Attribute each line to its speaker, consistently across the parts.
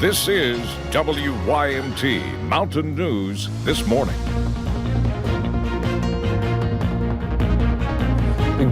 Speaker 1: This is WYMT Mountain News This Morning.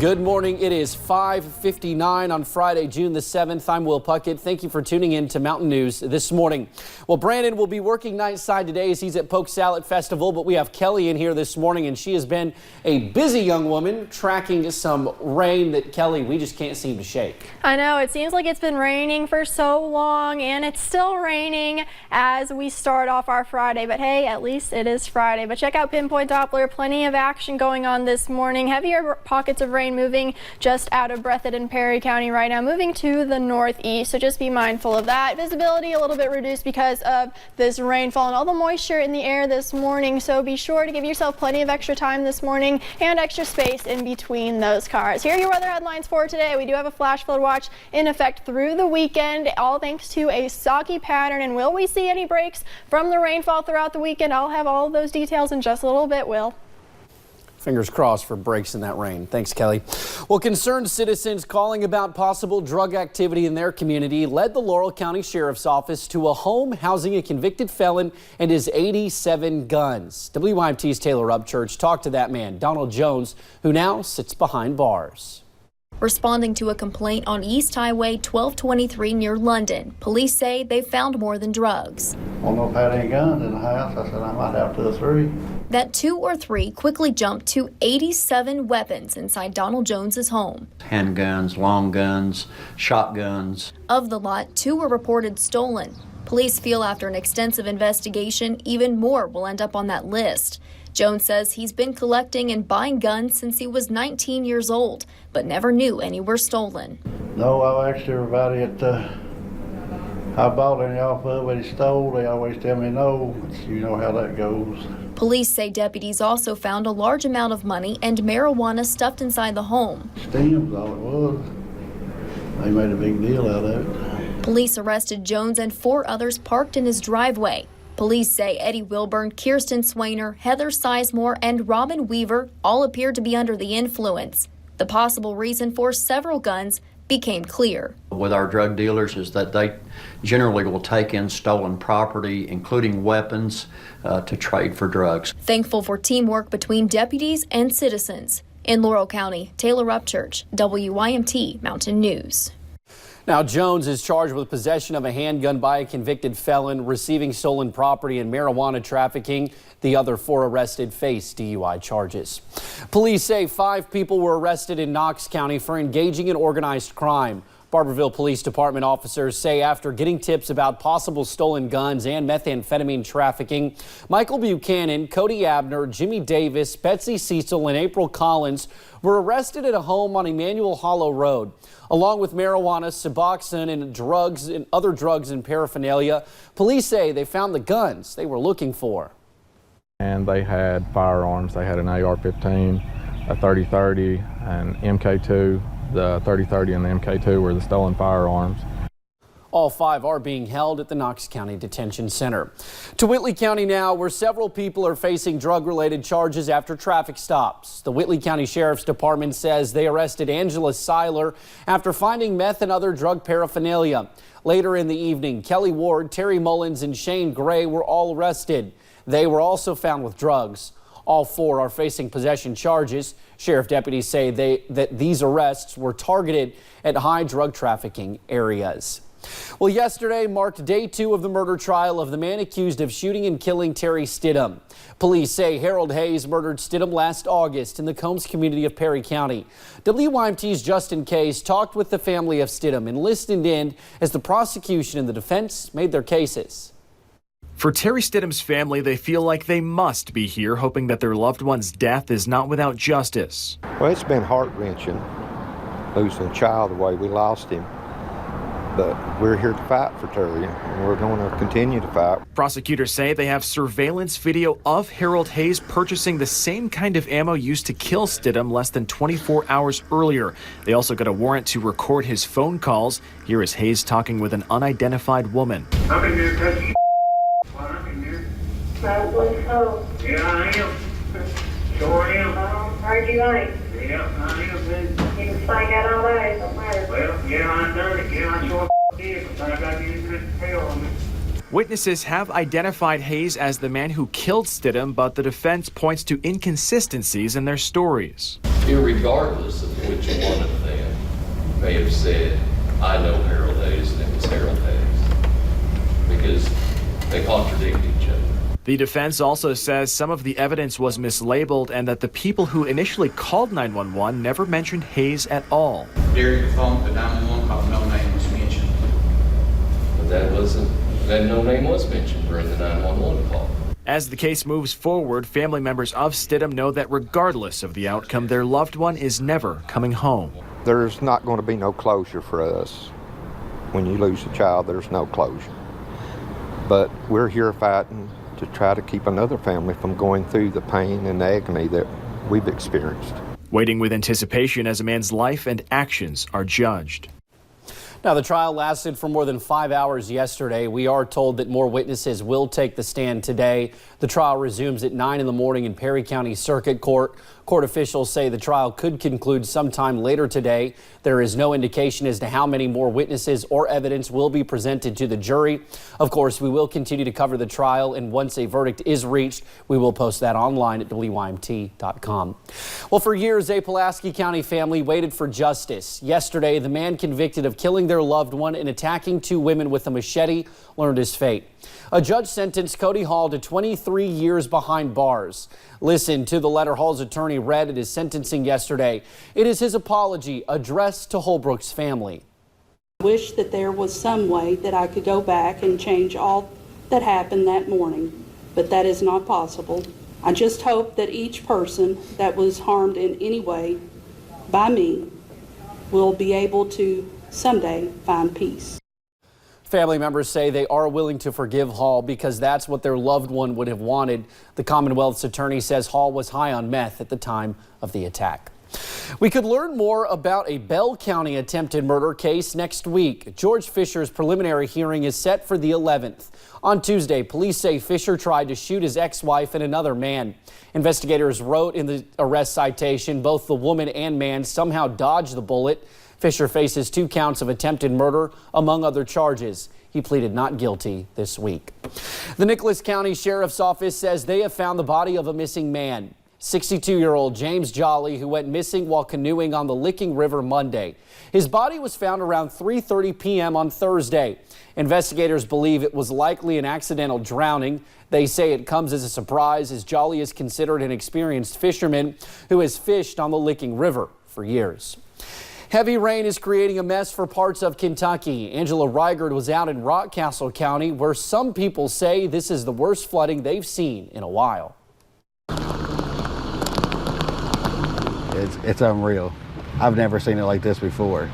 Speaker 2: Good morning. It is 5:59 on Friday, June the 7th. I'm Will Puckett. Thank you for tuning in to Mountain News This Morning. Well, Brandon will be working night side today as he's at Polk Salad Festival, but we have Kelly in here this morning, and she has been a busy young woman tracking some rain that, Kelly, we just can't seem to shake.
Speaker 3: I know. It seems like it's been raining for so long, and it's still raining as we start off our Friday. But hey, at least it is Friday. But check out Pinpoint Doppler. Plenty of action going on this morning. Heavier pockets of rain moving just out of Breathitt and Perry County right now, moving to the northeast, so just be mindful of that. Visibility a little bit reduced because of this rainfall and all the moisture in the air this morning, so be sure to give yourself plenty of extra time this morning and extra space in between those cars. Here are your weather headlines for today. We do have a flash flood watch in effect through the weekend, all thanks to a soggy pattern. And will we see any breaks from the rainfall throughout the weekend? I'll have all of those details in just a little bit, Will.
Speaker 2: Fingers crossed for breaks in that rain. Thanks, Kelly. Well, concerned citizens calling about possible drug activity in their community led the Laurel County Sheriff's Office to a home housing a convicted felon and his 87 guns. WYMT's Taylor Upchurch talked to that man, Donald Jones, who now sits behind bars.
Speaker 4: Responding to a complaint on East Highway 1223 near London, police say they found more than drugs.
Speaker 5: I don't know if I had any guns in the house. I said I might have 2 or 3.
Speaker 4: That 2 or 3 quickly jumped to 87 weapons inside Donald Jones's home.
Speaker 6: Handguns, long guns, shotguns.
Speaker 4: Of the lot, 2 were reported stolen. Police feel after an extensive investigation, even more will end up on that list. Jones says he's been collecting and buying guns since he was 19 years old, but never knew any were stolen.
Speaker 5: No, I asked everybody I bought any off of what he stole. They always tell me no. You know how that goes.
Speaker 4: Police say deputies also found a large amount of money and marijuana stuffed inside the home.
Speaker 5: Stems, all it was. They made a big deal out of it.
Speaker 4: Police arrested Jones and 4 others parked in his driveway. Police say Eddie Wilburn, Kirsten Swainer, Heather Sizemore, and Robin Weaver all appeared to be under the influence. The possible reason for several guns became clear.
Speaker 6: With our drug dealers is that they generally will take in stolen property, including weapons, to trade for drugs.
Speaker 4: Thankful for teamwork between deputies and citizens. In Laurel County, Taylor Upchurch, WYMT Mountain News.
Speaker 2: Now, Jones is charged with possession of a handgun by a convicted felon, receiving stolen property, and marijuana trafficking. The other 4 arrested face DUI charges. Police say 5 people were arrested in Knox County for engaging in organized crime. Barberville Police Department officers say after getting tips about possible stolen guns and methamphetamine trafficking, Michael Buchanan, Cody Abner, Jimmy Davis, Betsy Cecil, and April Collins were arrested at a home on Emmanuel Hollow Road. Along with marijuana, Suboxone, and drugs and other drugs and paraphernalia, police say they found the guns they were looking for.
Speaker 7: And they had firearms. They had an AR-15, a 30-30, an MK2. The 30-30 and the MK2 were the stolen firearms.
Speaker 2: All 5 are being held at the Knox County Detention Center. To Whitley County now, where several people are facing drug-related charges after traffic stops. The Whitley County Sheriff's Department says they arrested Angela Seiler after finding meth and other drug paraphernalia. Later in the evening, Kelly Ward, Terry Mullins, and Shane Gray were all arrested. They were also found with drugs. All 4 are facing possession charges. Sheriff deputies say that these arrests were targeted at high drug trafficking areas. Well, yesterday marked day 2 of the murder trial of the man accused of shooting and killing Terry Stidham. Police say Harold Hayes murdered Stidham last August in the Combs community of Perry County. WYMT's Justin Case talked with the family of Stidham and listened in as the prosecution and the defense made their cases.
Speaker 8: For Terry Stidham's family, they feel like they must be here, hoping that their loved one's death is not without justice.
Speaker 9: Well, it's been heart-wrenching, losing a child the way we lost him. But we're here to fight for Terry, and we're going to continue to fight.
Speaker 8: Prosecutors say they have surveillance video of Harold Hayes purchasing the same kind of ammo used to kill Stidham less than 24 hours earlier. They also got a warrant to record his phone calls. Here is Hayes talking with an unidentified woman.
Speaker 10: I'm in here touching. I'm in here. Yeah, I am. Sure am.
Speaker 11: Heard you on it.
Speaker 10: Yeah, I am, man.
Speaker 11: You can find out all that, it don't matter.
Speaker 10: Well, yeah, I done it. Yeah, I sure did, but I got to use this tail on me.
Speaker 8: Witnesses have identified Hayes as the man who killed Stidham, but the defense points to inconsistencies in their stories.
Speaker 11: Irregardless of which one of them may have said, I know Harold Hayes and it was Harold Hayes, because they contradict each other.
Speaker 8: The defense also says some of the evidence was mislabeled and that the people who initially called 911 never mentioned Hayes at all.
Speaker 12: During the phone, the 911 call, no name was mentioned.
Speaker 11: But that no name was mentioned during the 911 call.
Speaker 8: As the case moves forward, family members of Stidham know that regardless of the outcome, their loved one is never coming home.
Speaker 9: There's not going to be no closure for us. When you lose a child, there's no closure. But we're here fighting to try to keep another family from going through the pain and agony that we've experienced.
Speaker 8: Waiting with anticipation as a man's life and actions are judged.
Speaker 2: Now, the trial lasted for more than 5 hours yesterday. We are told that more witnesses will take the stand today. The trial resumes at 9 in the morning in Perry County Circuit Court. Court officials say the trial could conclude sometime later today. There is no indication as to how many more witnesses or evidence will be presented to the jury. Of course, we will continue to cover the trial, and once a verdict is reached, we will post that online at WYMT.com. Well, for years, a Pulaski County family waited for justice. Yesterday, the man convicted of killing their loved one and attacking 2 women with a machete learned his fate. A judge sentenced Cody Hall to 23 years behind bars. Listen to the letter Hall's attorney read at his sentencing yesterday. It is his apology addressed to Holbrook's family.
Speaker 13: I wish that there was some way that I could go back and change all that happened that morning, but that is not possible. I just hope that each person that was harmed in any way by me will be able to someday find peace.
Speaker 2: Family members say they are willing to forgive Hall because that's what their loved one would have wanted. The Commonwealth's attorney says Hall was high on meth at the time of the attack. We could learn more about a Bell County attempted murder case next week. George Fisher's preliminary hearing is set for the 11th. On Tuesday, police say Fisher tried to shoot his ex-wife and another man. Investigators wrote in the arrest citation both the woman and man somehow dodged the bullet. Fisher faces 2 counts of attempted murder, among other charges. He pleaded not guilty this week. The Nicholas County Sheriff's Office says they have found the body of a missing man. 62-year-old James Jolly, who went missing while canoeing on the Licking River Monday. His body was found around 3:30 p.m. on Thursday. Investigators believe it was likely an accidental drowning. They say it comes as a surprise as Jolly is considered an experienced fisherman who has fished on the Licking River for years. Heavy rain is creating a mess for parts of Kentucky. Angela Reigert was out in Rockcastle County, where some people say this is the worst flooding they've seen in a while.
Speaker 14: It's unreal. I've never seen it like this before.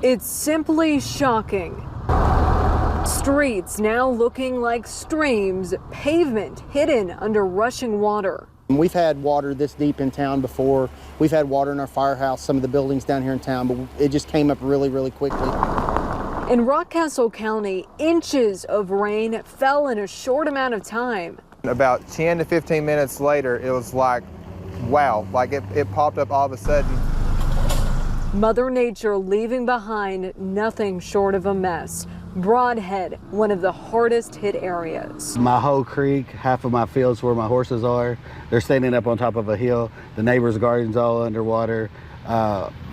Speaker 15: It's simply shocking. Streets now looking like streams, pavement hidden under rushing water.
Speaker 16: We've had water this deep in town before. We've had water in our firehouse, some of the buildings down here in town, but it just came up really, really quickly.
Speaker 15: In Rockcastle County, inches of rain fell in a short amount of time.
Speaker 17: About 10 to 15 minutes later, it was like, wow, like it popped up all of a sudden.
Speaker 15: Mother Nature leaving behind nothing short of a mess. Broadhead, one of the hardest hit areas.
Speaker 14: My whole creek, half of my fields where my horses are, they're standing up on top of a hill. The neighbor's garden's all underwater.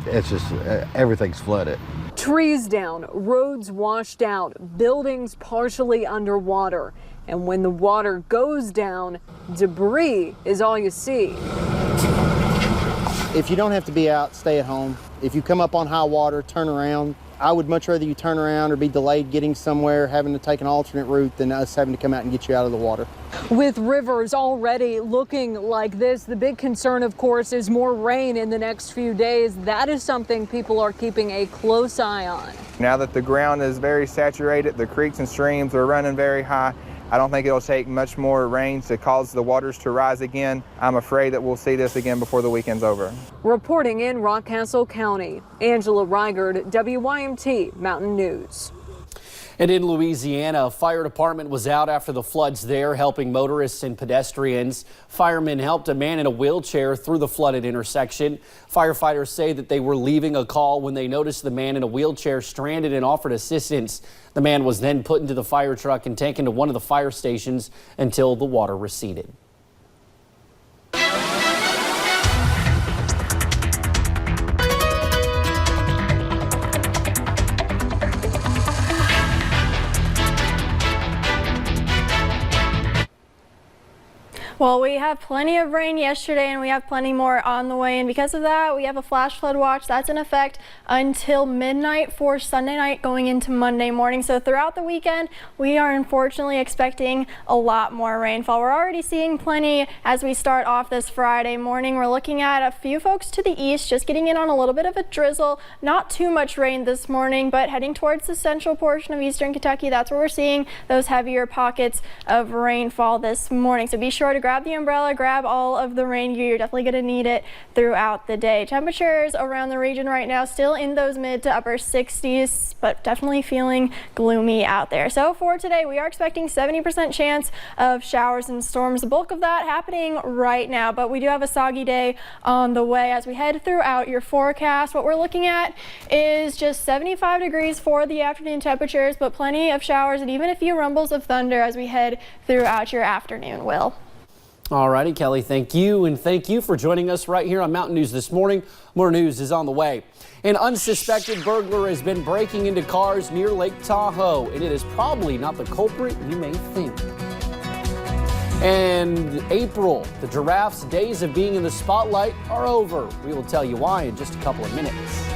Speaker 14: It's just, everything's flooded.
Speaker 15: Trees down, roads washed out, buildings partially underwater. And when the water goes down, debris is all you see.
Speaker 16: If you don't have to be out, stay at home. If you come up on high water, turn around. I would much rather you turn around or be delayed getting somewhere, having to take an alternate route, than us having to come out and get you out of the water.
Speaker 15: With rivers already looking like this, the big concern, of course, is more rain in the next few days. That is something people are keeping a close eye on.
Speaker 17: Now that the ground is very saturated, the creeks and streams are running very high. I don't think it'll take much more rain to cause the waters to rise again. I'm afraid that we'll see this again before the weekend's over.
Speaker 15: Reporting in Rockcastle County, Angela Reigert, WYMT Mountain News.
Speaker 2: And in Louisiana, a fire department was out after the floods there, helping motorists and pedestrians. Firemen helped a man in a wheelchair through the flooded intersection. Firefighters say that they were leaving a call when they noticed the man in a wheelchair stranded and offered assistance. The man was then put into the fire truck and taken to one of the fire stations until the water receded.
Speaker 3: Well, we have plenty of rain yesterday and we have plenty more on the way, and because of that we have a flash flood watch that's in effect until midnight for Sunday night going into Monday morning. So throughout the weekend we are unfortunately expecting a lot more rainfall. We're already seeing plenty as we start off this Friday morning. We're looking at a few folks to the east just getting in on a little bit of a drizzle. Not too much rain this morning, but heading towards the central portion of eastern Kentucky, that's where we're seeing those heavier pockets of rainfall this morning. So be sure to grab the umbrella, grab all of the rain gear. You're definitely going to need it throughout the day. Temperatures around the region right now still in those mid to upper 60s, but definitely feeling gloomy out there. So for today, we are expecting 70% chance of showers and storms. The bulk of that happening right now, but we do have a soggy day on the way as we head throughout your forecast. What we're looking at is just 75 degrees for the afternoon temperatures, but plenty of showers and even a few rumbles of thunder as we head throughout your afternoon. Will.
Speaker 2: All righty, Kelly, thank you. And thank you for joining us right here on Mountain News this morning. More news is on the way. An unsuspected burglar has been breaking into cars near Lake Tahoe, and it is probably not the culprit you may think. And April, the giraffe's days of being in the spotlight are over. We will tell you why in just a couple of minutes.